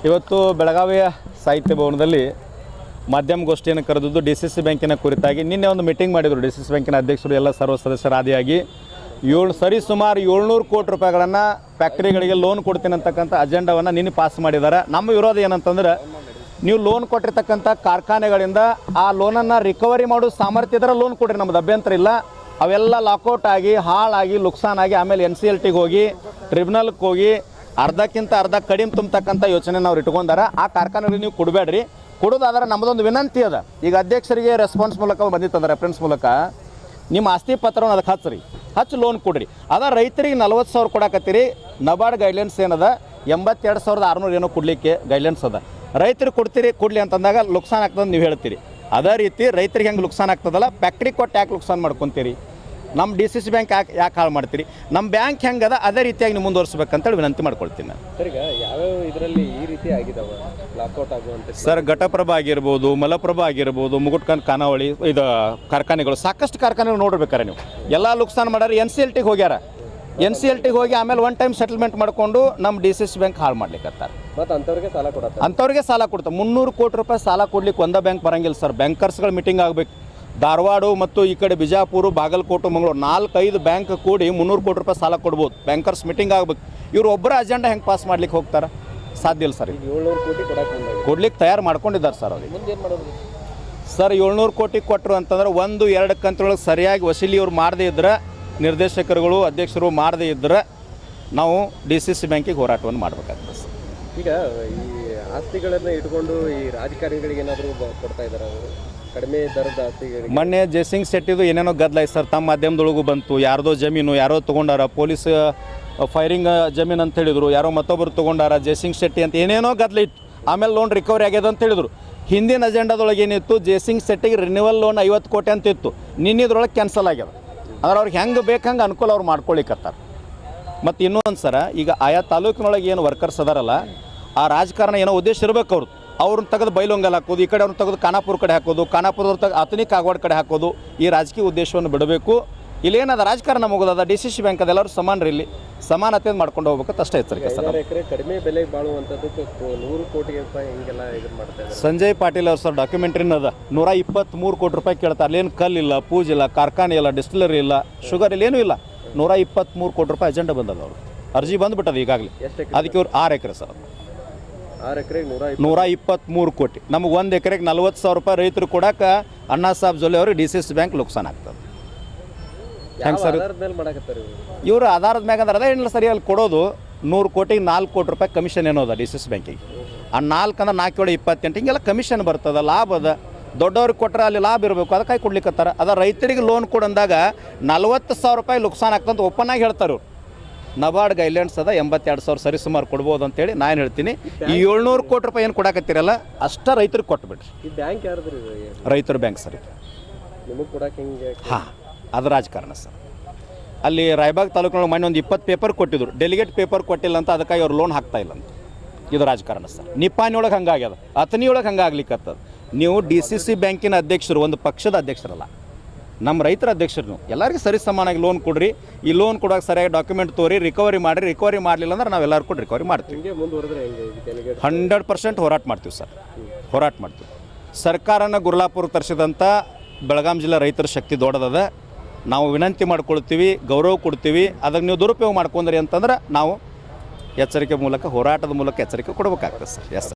ಇವತ್ತು ಬೆಳಗಾವಿಯ ಸಾಹಿತ್ಯ ಭವನದಲ್ಲಿ ಮಾಧ್ಯಮಗೋಷ್ಠಿಯನ್ನು ಕರೆದಿದ್ದು DCC ಬ್ಯಾಂಕಿನ ಕುರಿತಾಗಿ ನಿನ್ನೆ ಒಂದು ಮೀಟಿಂಗ್ ಮಾಡಿದರು. DCC ಬ್ಯಾಂಕಿನ ಅಧ್ಯಕ್ಷರು ಎಲ್ಲ ಸರ್ವ ಸದಸ್ಯರಾದಿಯಾಗಿ ಸುಮಾರು 700 ಕೋಟಿ ರೂಪಾಯಿಗಳನ್ನು ಫ್ಯಾಕ್ಟ್ರಿಗಳಿಗೆ ಲೋನ್ ಕೊಡ್ತೀನಿ ಅಂತಕ್ಕಂಥ ಅಜೆಂಡಾವನ್ನು ನಿನ್ನೆ ಪಾಸ್ ಮಾಡಿದ್ದಾರೆ. ನಮ್ಮ ವಿರೋಧ ಏನಂತಂದ್ರೆ, ನೀವು ಲೋನ್ ಕೊಟ್ಟಿರ್ತಕ್ಕಂಥ ಕಾರ್ಖಾನೆಗಳಿಂದ ಆ ಲೋನನ್ನು ರಿಕವರಿ ಮಾಡೋ ಸಾಮರ್ಥ್ಯ ಇದ್ರೆ ಲೋನ್ ಕೊಡ್ರಿ, ನಮ್ಮದು ಅಭ್ಯಂತರ ಇಲ್ಲ. ಅವೆಲ್ಲ ಲಾಕೌಟ್ ಆಗಿ ಹಾಳಾಗಿ ಲುಕ್ಸಾನಾಗಿ ಆಮೇಲೆ NCLTಗೆ ಹೋಗಿ ಟ್ರಿಬ್ಯುನಲ್ಗೆ ಹೋಗಿ ಅರ್ಧಕ್ಕಿಂತ ಅರ್ಧ ಕಡಿಮೆ ತುಂಬತಕ್ಕಂಥ ಯೋಚನೆ ನಾವು ಇಟ್ಕೊಂಡಾರ. ಆ ಕಾರ್ಖಾನೆಗಳಿಗೆ ನೀವು ಕೊಡಬೇಡ್ರಿ. ಕೊಡೋದಾದ್ರೆ ನಮ್ಮದೊಂದು ವಿನಂತಿ ಅದ. ಈಗ ಅಧ್ಯಕ್ಷರಿಗೆ ರೆಸ್ಪಾನ್ಸ್ ಮೂಲಕ ಬಂದಿತ್ತದ, ರೆಫರೆನ್ಸ್ ಮೂಲಕ ನಿಮ್ಮ ಆಸ್ತಿ ಪತ್ರವನ್ನು ಅದಕ್ಕೆ ಹಚ್ಚಿ ಲೋನ್ ಕೊಡ್ರಿ. ಅದ ರೈತರಿಗೆ 40,000 ಕೊಡಕತ್ತೀರಿ. ನಬಾರ್ಡ್ ಗೈಡ್ಲೈನ್ಸ್ ಏನದ 82,600 ಏನೋ ಕೊಡಲಿಕ್ಕೆ ಗೈಡ್ಲೈನ್ಸ್ ಅದ. ರೈತರಿಗೆ ಕೊಡಲಿ ಅಂತಂದಾಗ ಲುಕ್ಸಾನ್ ಆಗ್ತದೆ ನೀವು ಹೇಳ್ತೀರಿ. ಅದೇ ರೀತಿ ರೈತರಿಗೆ ಹೆಂಗೆ ಲುಕ್ಸಾನ್ ಆಗ್ತದಲ್ಲ, ಫ್ಯಾಕ್ಟ್ರಿ ಕೊಟ್ಟು ಯಾಕೆ ಲುಕ್ಸಾನ್ ಮಾಡ್ಕೊತೀರಿ? ನಮ್ಮ DCC ಬ್ಯಾಂಕ್ ಯಾಕೆ ಹಾಳು ಮಾಡ್ತೀರಿ? ನಮ್ಮ ಬ್ಯಾಂಕ್ ಹೆಂಗದ ಅದೇ ರೀತಿಯಾಗಿ ನೀವು ಮುಂದುವರಿಸ್ಬೇಕಂತೇಳಿ ವಿನಂತಿ ಮಾಡ್ಕೊಳ್ತೀನಿ ನಾನು. ಸರ್, ಈಗ ಯಾವ್ಯಾವ ಇದರಲ್ಲಿ ಈ ರೀತಿ ಆಗಿದಾವೆ ಲಾಕೌಟ್ ಆಗುವಂಥ? ಸರ್, ಘಟಪ್ರಭಾ ಆಗಿರ್ಬೋದು, ಮಲಪ್ರಭಾ ಆಗಿರ್ಬೋದು, ಮುಗುಟ್ಕನ್ ಖಾನಾವಳಿ ಇದು ಕಾರ್ಖಾನೆಗಳು, ಸಾಕಷ್ಟು ಕಾರ್ಖಾನೆಗಳು ನೋಡ್ಬೇಕಾರೆ ನೀವು ಎಲ್ಲ ಲುಕ್ಸಾನ್ ಮಾಡ್ಯಾರ. NCLTಗೆ ಹೋಗ್ಯಾರ. NCLTಗೆ ಹೋಗಿ ಆಮೇಲೆ ಒನ್ ಟೈಮ್ ಸೆಟಲ್ಮೆಂಟ್ ಮಾಡಿಕೊಂಡು ನಮ್ಮ DCC ಬ್ಯಾಂಕ್ ಹಾಳು ಮಾಡ್ಲಿಕ್ಕತ್ತಾರೆ. ಮತ್ತು ಅಂಥವ್ರಿಗೆ ಸಾಲ ಕೊಡತ್ತೆ. ಅಂಥವ್ರಿಗೆ ಸಾಲ ಕೊಡ್ತಾರೆ. 300 ಕೋಟಿ ರೂಪಾಯಿ ಸಾಲ ಕೊಡ್ಲಿಕ್ಕೆ ಒಂದೇ ಬ್ಯಾಂಕ್ ಬರಂಗಿಲ್ಲ ಸರ್. ಬ್ಯಾಂಕರ್ಸ್ಗಳ ಮೀಟಿಂಗ್ ಆಗಬೇಕು. ಧಾರವಾಡ ಮತ್ತು ಈ ಕಡೆ ಬಿಜಾಪುರ, ಬಾಗಲಕೋಟೆ, ಮಂಗಳೂರು 4-5 ಬ್ಯಾಂಕ್ ಕೂಡಿ 300 ಕೋಟಿ ರೂಪಾಯಿ ಸಾಲ ಕೊಡ್ಬೋದು. ಬ್ಯಾಂಕರ್ಸ್ ಮೀಟಿಂಗ್ ಆಗಬೇಕು. ಇವರು ಒಬ್ಬರ ಅಜೆಂಡಾ ಹೆಂಗೆ ಪಾಸ್ ಮಾಡ್ಲಿಕ್ಕೆ ಹೋಗ್ತಾರೆ? ಸಾಧ್ಯ ಇಲ್ಲ ಸರ್. 700 ಕೋಟಿ ಕೊಡ್ಲಿಕ್ಕೆ ತಯಾರು ಮಾಡ್ಕೊಂಡಿದ್ದಾರೆ ಸರ್ ಅವ್ರಿಗೆ. ಮುಂದೆ ಏನು ಮಾಡೋದು ಸರ್? 700 ಕೋಟಿ ಕೊಟ್ಟರು ಅಂತಂದ್ರೆ 1-2 ಕಂತುಗಳಿಗೆ ಸರಿಯಾಗಿ ವಸೂಲಿ ಇವ್ರು ಮಾಡದೇ ಇದ್ರೆ, ನಿರ್ದೇಶಕರುಗಳು ಅಧ್ಯಕ್ಷರು ಮಾಡದೇ ಇದ್ದರೆ ನಾವು DCC ಬ್ಯಾಂಕಿಗೆ ಹೋರಾಟವನ್ನು ಮಾಡಬೇಕಾಗ್ತದೆ ಸರ್. ಈಗ ಈ ಆಸ್ತಿಗಳನ್ನು ಇಟ್ಕೊಂಡು ಈ ರಾಜಕಾರಣಿಗಳಿಗೆ ಏನಾದರೂ ಕೊಡ್ತಾ ಇದ್ದಾರೆ ಅವರು ಕಡಿಮೆ ದರದ ಆಸ್ತಿಗಳಿಗೆ? ಮೊನ್ನೆ ಜಯಸಿಂಗ್ ಶೆಟ್ಟಿದು ಏನೇನೋ ಗದ್ದಲಾಯ್ತು ಸರ್. ತಮ್ಮ ಮಾಧ್ಯಮದೊಳಗೂ ಬಂತು. ಯಾರ್ದೋ ಜಮೀನು ಯಾರೋ ತೊಗೊಂಡಾರ, ಪೊಲೀಸ್ ಫೈರಿಂಗ್ ಜಮೀನು ಅಂತ ಹೇಳಿದರು. ಯಾರೋ ಮತ್ತೊಬ್ಬರು ತೊಗೊಂಡಾರ ಜಯಸಿಂಗ್ ಶೆಟ್ಟಿ ಅಂತ ಏನೇನೋ ಗದ್ದಲ ಇತ್ತು. ಆಮೇಲೆ ಲೋನ್ ರಿಕವರಿ ಆಗ್ಯದ ಅಂತ ಹೇಳಿದರು. ಹಿಂದಿನ ಅಜೆಂಡಾದೊಳಗೆ ಏನಿತ್ತು, ಜಯಸಿಂಗ್ ಶೆಟ್ಟಿಗೆ ರಿನ್ಯೂವಲ್ ಲೋನ್ 50 ಕೋಟಿ ಅಂತ ಇತ್ತು. ನಿನ್ನಿದ್ರೊಳಗೆ ಕ್ಯಾನ್ಸಲ್ ಆಗ್ಯದ. ಅಂದ್ರೆ ಅವ್ರಿಗೆ ಹೆಂಗೆ ಬೇಕಂಗೆ ಅನುಕೂಲ ಅವ್ರು ಮಾಡ್ಕೊಳ್ಳಿಕ್ಕತ್ತಾರೆ. ಮತ್ತು ಇನ್ನೊಂದು ಸರ, ಈಗ ಆಯಾ ತಾಲೂಕಿನೊಳಗೆ ಏನು ವರ್ಕರ್ಸ್ ಅದಾರಲ್ಲ, ಆ ರಾಜಕಾರಣ ಏನೋ ಉದ್ದೇಶ ಇರಬೇಕು. ಅವ್ರನ್ನ ತೆಗೆದು ಬೈಲೊಂಗಲ್ ಹಾಕೋದು, ಈ ಕಡೆ ಅವ್ರನ್ನ ತೆಗೆದು ಖಾನಾಪುರ ಕಡೆ ಹಾಕೋದು, ಖಾನಾಪುರದವ್ರ ತೆಗೆದು ಅಥಣಿ ಕಾಗವಾಡ ಕಡೆ ಹಾಕೋದು, ಈ ರಾಜಕೀಯ ಉದ್ದೇಶವನ್ನು ಬಿಡಬೇಕು. ಇಲ್ಲೇನದ ರಾಜಕಾರಣ ಮುಗೋದದ. DCC ಬ್ಯಾಂಕ್ ಅದೆಲ್ಲರೂ ಸಮಾನರು, ಇಲ್ಲಿ ಸಮಾನತೆ ಮಾಡ್ಕೊಂಡು ಹೋಗ್ಬೇಕಂತ ಅಷ್ಟೇ ಎಚ್ಚರಿಕೆ ಸರ್. 5 ಎಕರೆ ಕಡಿಮೆ ಬೆಲೆ ಬಾಳುವಂಥದ್ದಕ್ಕೆ 100 ಕೋಟಿ ರೂಪಾಯಿ ಹಿಂಗೆಲ್ಲ ಇದು ಮಾಡ್ತಾ ಇದ್ದಾರೆ. ಸಂಜಯ್ ಪಾಟೀಲ್ ಅವ್ರು ಸರ್ ಡಾಕ್ಯುಮೆಂಟ್ರಿನ ಅದ. 123 ಕೋಟಿ ರೂಪಾಯಿ ಕೇಳ್ತಾರೆ. ಅಲ್ಲೇನು ಕಲ್ಲಿಲ್ಲ, ಪೂಜಿಲ್ಲ, ಕಾರ್ಖಾನೆ ಇಲ್ಲ, ಡಿಸ್ಟಿಲರಿ ಇಲ್ಲ, ಶುಗರ್ ಇಲ್ಲ, ಏನೂ ಇಲ್ಲ. 123 ಕೋಟಿ ರೂಪಾಯಿ ಅಜೆಂಡಾ ಬಂದದ. ಅವರು ಅರ್ಜಿ ಬಂದುಬಿಟ್ಟದ ಈಗಾಗಲೇ. ಅದಕ್ಕೆ ಇವ್ರು 6 ಎಕರೆ ಸರ್. 6 ಎಕರೆಗೆ 123 ಕೋಟಿ. ನಮಗೆ 1 ಎಕರೆಗೆ 40,000 ರೂಪಾಯಿ ರೈತರು ಕೊಡಕ್ಕೆ ಅಣ್ಣಾ ಸಾಹೇಬ್ ಜೊಲ್ಲೆ ಅವ್ರಿಗೆ DCC ಬ್ಯಾಂಕ್ ಲುಕ್ಸಾನ್ ಆಗ್ತದೆ. ಹೆಂಗೆ ಸರ್? ಇವರು ಆಧಾರದ ಮ್ಯಾಗ ಅಂದ್ರೆ ಅದೇ ಏನಿಲ್ಲ ಸರಿ. ಅಲ್ಲಿ ಕೊಡೋದು 100 ಕೋಟಿಗೆ 4 ಕೋಟಿ ರೂಪಾಯಿ ಕಮಿಷನ್ ಏನೋದ DCC ಬ್ಯಾಂಕಿಗೆ. ಆ 4 ಅಂದ್ರೆ 4 28 ಹಿಂಗೆಲ್ಲ ಕಮಿಷನ್ ಬರ್ತದೆ, ಲಾಭ ಅದ. ದೊಡ್ಡವ್ರಿಗೆ ಕೊಟ್ಟರೆ ಅಲ್ಲಿ ಲಾಭ ಇರಬೇಕು, ಅದಕ್ಕಾಗಿ ಕೊಡ್ಲಿಕ್ಕತ್ತಾರ. ಅದ ರೈತರಿಗೆ ಲೋನ್ ಕೊಡಂದಾಗ 40,000 ರೂಪಾಯಿ ಲುಕ್ಸಾನ್ ಆಗ್ತಂತ ಓಪನ್ ಆಗಿ ಹೇಳ್ತಾರೆ ಇವ್ರು. ನಬಾರ್ಡ್ ಗೈಡ್ಲೈನ್ಸ್ ಅದ 82,000 ಸರಿ ಸುಮಾರು ಕೊಡ್ಬೋದು ಅಂತೇಳಿ ನಾನು ಹೇಳ್ತೀನಿ. ಈ 700 ಕೋಟಿ ರೂಪಾಯಿ ಏನು ಕೊಡಕತ್ತೀರಲ್ಲ ಅಷ್ಟ ರೈತರಿಗೆ ಕೊಟ್ಬಿಡ್ರಿ. ಈ ಬ್ಯಾಂಕ್ ಯಾರ್ದ್ರಿ? ರೈತರ ಬ್ಯಾಂಕ್ ಸರಿ. ನಿಮಗೆ ಕೊಡಕ್ಕೆ ಹಿಂಗೆ? ಹಾಂ, ಅದು ರಾಜಕಾರಣ ಸರ್. ಅಲ್ಲಿ ರಾಯಬಾಗ್ ತಾಲೂಕಿನೊಳಗೆ ಮೊನ್ನೆ ಒಂದು 20 ಪೇಪರ್ ಕೊಟ್ಟಿದ್ರು. ಡೆಲಿಗೇಟ್ ಪೇಪರ್ ಕೊಟ್ಟಿಲ್ಲ ಅಂತ ಅದಕ್ಕಾಗಿ ಅವ್ರು ಲೋನ್ ಹಾಕ್ತಾ ಇಲ್ಲ ಅಂತ. ಇದು ರಾಜಕಾರಣ ಸರ್. ನಿಪ್ಪಾಣಿಯೊಳಗೆ ಹಂಗಾಗ್ಯದ, ಅಥಣಿಯೊಳಗೆ ಹಂಗಾಗ್ಲಿಕ್ಕತ್ತದ. ನೀವು DCC ಬ್ಯಾಂಕಿನ ಅಧ್ಯಕ್ಷರು, ಒಂದು ಪಕ್ಷದ ಅಧ್ಯಕ್ಷರಲ್ಲ, ನಮ್ಮ ರೈತರ ಅಧ್ಯಕ್ಷರು. ನೀವು ಎಲ್ಲರಿಗೂ ಸರಿ ಸಮಾನಾಗಿ ಲೋನ್ ಕೊಡ್ರಿ. ಈ ಲೋನ್ ಕೊಡೋಕೆ ಸರಿಯಾಗಿ ಡಾಕ್ಯುಮೆಂಟ್ ತೋರಿ, ರಿಕವರಿ ಮಾಡಿರಿ. ರಿಕವರಿ ಮಾಡಲಿಲ್ಲ ಅಂದ್ರೆ ನಾವು ಎಲ್ಲರೂ ಕೂಡ ರಿಕವರಿ ಮಾಡ್ತೀವಿ. 100% ಹೋರಾಟ ಮಾಡ್ತೀವಿ ಸರ್. ಹೋರಾಟ ಮಾಡ್ತೀವಿ. ಸರ್ಕಾರನ ಗುರ್ಲಾಪುರ ತರಿಸಿದಂಥ ಬೆಳಗಾಂ ಜಿಲ್ಲೆ ರೈತರ ಶಕ್ತಿ ದೊಡ್ಡದದ. ನಾವು ವಿನಂತಿ ಮಾಡ್ಕೊಳ್ತೀವಿ, ಗೌರವ ಕೊಡ್ತೀವಿ. ಅದಕ್ಕೆ ನೀವು ದುರುಪಯೋಗ ಮಾಡ್ಕೊಂಡ್ರಿ ಅಂತಂದ್ರೆ ನಾವು ಎಚ್ಚರಿಕೆ ಮೂಲಕ, ಹೋರಾಟದ ಮೂಲಕ ಎಚ್ಚರಿಕೆ ಕೊಡಬೇಕಾಗ್ತದೆ ಸರ್. Yes sir.